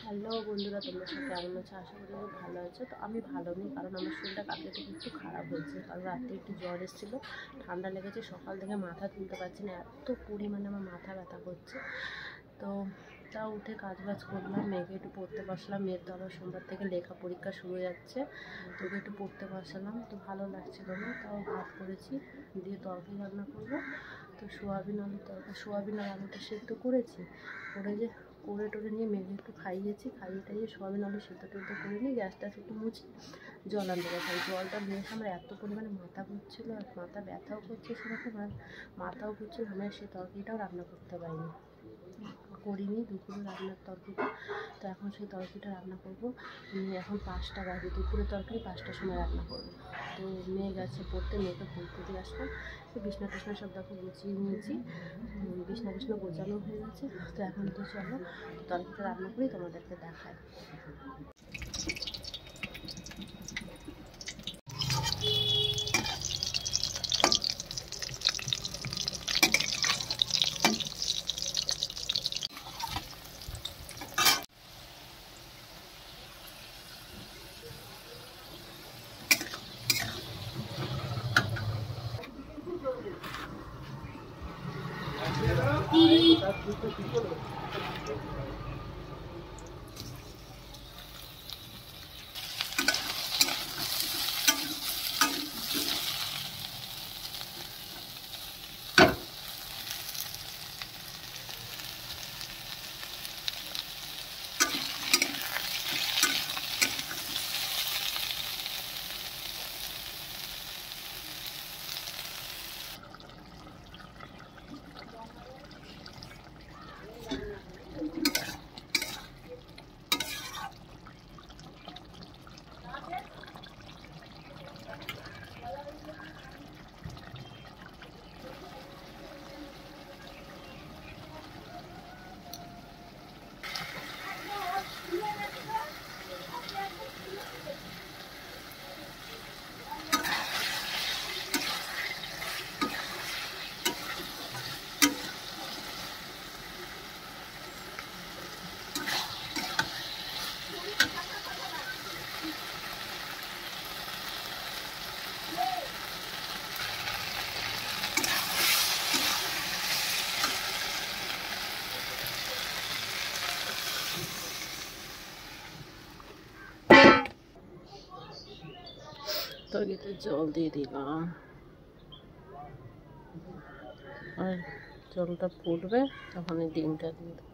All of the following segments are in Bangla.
হ্যালো বন্ধুরা, তোমরা সব কেমন আছো? আশা করি খুব ভালো আছো। তো আমি ভালো নেই, কারণ আমার শরীরটা কালকে থেকে একটু খারাপ হয়েছে। কারণ রাত্রে একটু জ্বর এসেছিলো, ঠান্ডা লেগেছে। সকাল থেকে মাথা তুলতে পারছি না, এত পরিমাণে আমার মাথা ব্যথা করছে। তো তাও উঠে কাজবাজ করলাম, মেয়েকে একটু পড়তে বসলাম। মেয়ের তো আবার সোমবার থেকে লেখা পরীক্ষা শুরু হয়ে যাচ্ছে, তোকে একটু পড়তে বসালাম। তো ভালো লাগছিল না, তাও ভাত করেছি, দিয়ে তরকারি রান্না করবো। তো সোয়াবিন আলুর তরকারি, সোয়াবিন আর আলুটা সেদ্ধ করেছি, করে টোরে নিয়ে মেঘে একটু খাইয়েছি, খাইয়ে টাইয়ে সোয়াবিন আলু সেদ্ধ টেদ্ধ করে নিয়ে গ্যাসটা একটু মুছে জল আনতে গেছিলাম। জলটা নিয়ে এসে আমার এত পরিমাণে মাথা ঘুরছিল, আর মাথা ব্যথাও করছে সেরকম, আর মাথাও ঘুরছিল। আমি সেই তরকারিটাও রান্না করতে পারিনি, করিনি দুপুরে রান্নার তরকারিটা। তো এখন সেই তরকারিটা রান্না করবো। এখন 5টা বাজে, দুপুরের তরকারি 5টার সময় রান্না করবো। তো মেয়ে গেছে পড়তে, মেয়েকে পড়তে দিয়ে আসলাম। তো বিছনা টিছনা সব দেখো গুছিয়ে নিয়েছি, বিছনা গোছানো হয়ে গেছে। তো এখন তো চলো তরকারিটা রান্না করি, তোমাদেরকে দেখায়। তরকারিতে জল দিয়ে দিলাম, আর জলটা ফুটবে তখন এই ডিমটা দিয়ে দেবো।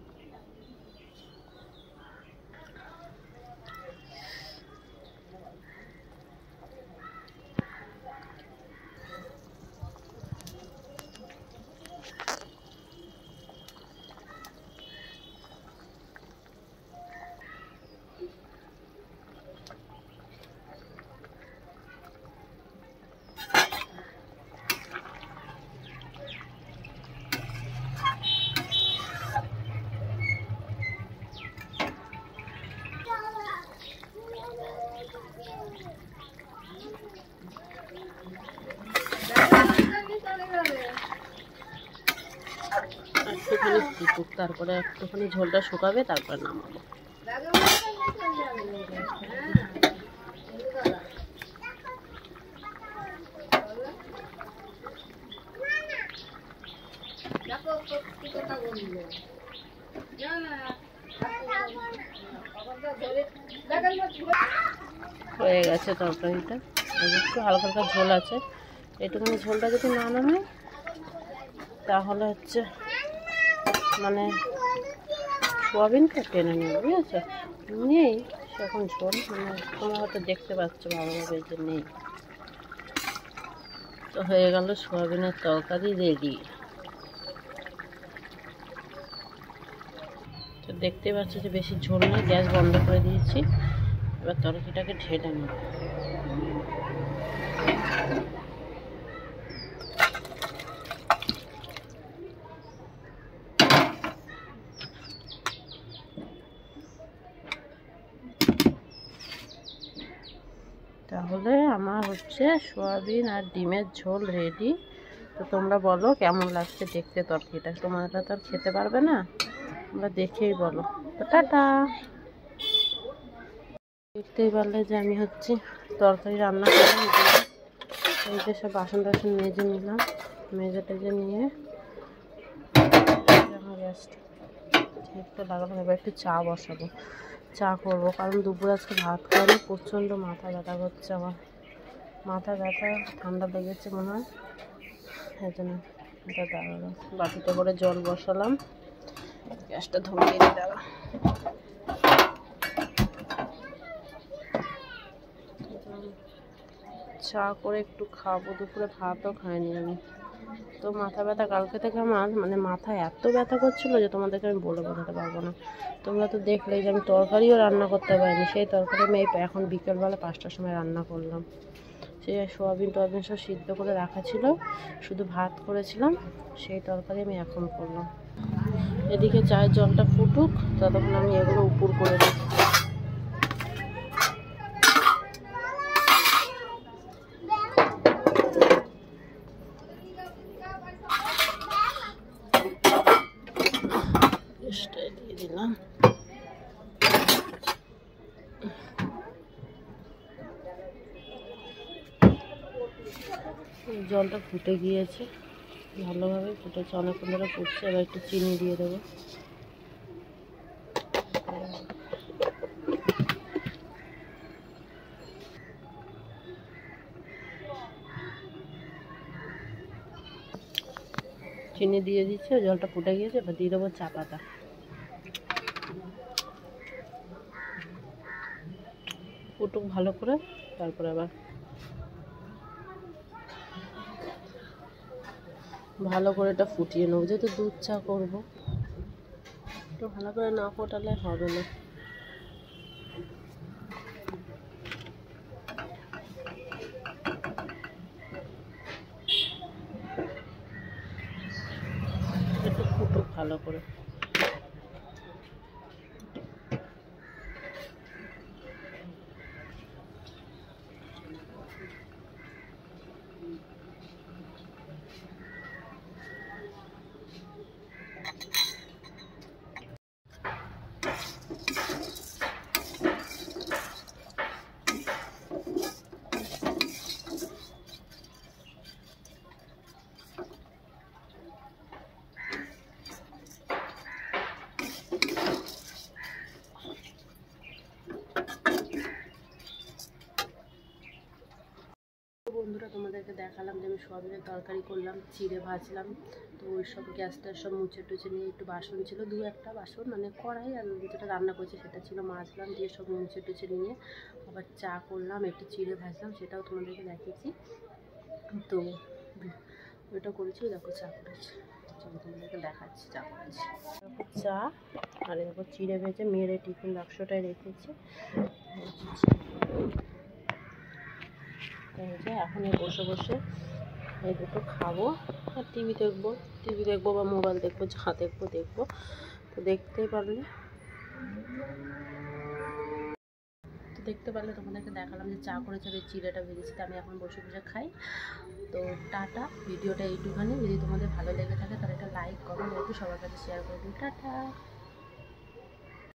একটুখানি ফুটুক, তারপরে একটুখানি ঝোলটা শুকাবে, তারপর নামাবো। হয়ে গেছে তরকারিটা, একটু হালকা হালকা ঝোল আছে। এইটুকুনি ঝোলটা যদি না নামাই তাহলে হচ্ছে মানে সোয়াবিনটা টেনে নেই, বুঝেছো? নেই সেরকম ঝোল, মানে তোমরা হয়তো দেখতে পাচ্ছ ভালোভাবে যে নেই। তো হয়ে গেল সোয়াবিনের তরকারি রেডি। তো দেখতে পাচ্ছ যে বেশি ঝোল নেই, গ্যাস বন্ধ করে দিয়েছি। এবার তরকারিটাকে ঢেলে নেব। তাহলে আমার হচ্ছে সোয়াবিন আর ডিমের ঝোল রেডি। তো তোমরা বলো কেমন লাগছে দেখতে তরকারিটা। তোমরা তো আর খেতে পারবে না, তোমরা দেখেই বলো। তো টাটা। দেখতেই পারলে যে আমি হচ্ছে তরকারি রান্না করলাম। এই যে সব বাসন টাসন মেজে নিলাম, মেজে টেজে নিয়ে আমার গ্যাসটা লাগালাম। এবার একটু চা বসাবো, চা করবো, কারণ দুপুরে আজকে ভাত খাইনি, প্রচণ্ড মাথা ব্যথা করছে। আমার মাথা ব্যথা, ঠান্ডা লেগেছে মনে হয়, এই জন্য এটা দাঁড়ালো। বাটিতে করে জল বসালাম, গ্যাসটা ধরিয়ে দিয়ে দাঁড়া। চা করে একটু খাবো, দুপুরে ভাতও খাইনি আমি। তো মাথা ব্যথা কালকে থেকে আমার, মানে মাথা এত ব্যথা করছিল যে তোমাদেরকে আমি বলে বোঝাতে পারবো না। তোমরা তো দেখলেই যে আমি তরকারিও রান্না করতে পারিনি। সেই তরকারি আমি এখন বিকেলবেলা 5টার সময় রান্না করলাম। সে সোয়াবিন টোয়াবিন সব সিদ্ধ করে রাখা ছিল, শুধু ভাত করেছিলাম, সেই তরকারি আমি এখন করলাম। এদিকে চায়ের জলটা ফুটুক, ততক্ষণ আমি এগুলো উপর করে দিই। দিয়ে দিলাম। জলটা ফুটে গিয়েছে, ভালোভাবে ফুটেছে, অনেকক্ষণ ধরে ফুটছে। এবার একটু চিনি দিয়ে দেবো। চিনি দিয়ে দিচ্ছে, জলটা ফুটে গিয়েছে। এবার দিয়ে দেবো চা পাতা। ফুটুক ভালো করে, তারপরে আবার ভালো করে এটা ফুটিয়ে নেবো। যেহেতু দুধ চা করবো, একটু ভালো করে না ফোটালে হবে না। একটু ফুটুক ভালো করে। বন্ধুরা, তোমাদেরকে দেখালাম যে আমি সোয়াবিনের তরকারি করলাম, চিড়ে ভাজলাম। তো ওই সব গ্যাসটা সব মুছে টুছে নিয়ে, একটু বাসন ছিল, একটা বাসন, মানে কড়াই আর যেটা রান্না করছি সেটা ছিল, মাজলাম, দিয়ে সব মুছে টুছে নিয়ে আবার চা করলাম, একটু চিড়ে ভাজলাম, সেটাও তোমাদেরকে দেখিয়েছি। তো ওইটা করেছি, দেখো চা করেছি, তোমাদেরকে দেখাচ্ছি চা করেছি। চা আর এরপর চিড়ে ভেজে মেয়ের টিফিন বাক্সটায় রেখেছি। এখন বসে বসে এই দুটো খাবো আর টিভি দেখবো বা মোবাইল দেখবো, যা দেখবো। তো দেখতে পারলে তোমাদেরকে দেখালাম যে চা করেছে, ওই চিড়েটা ভেজেছি। আমি এখন বসে বসে খাই। তো টাটা, ভিডিওটা এইটুখানি। যদি তোমাদের ভালো লেগে থাকে তাহলে একটা লাইক কমেন্ট একটু সবার কাছে শেয়ার করে দিই। টাটা।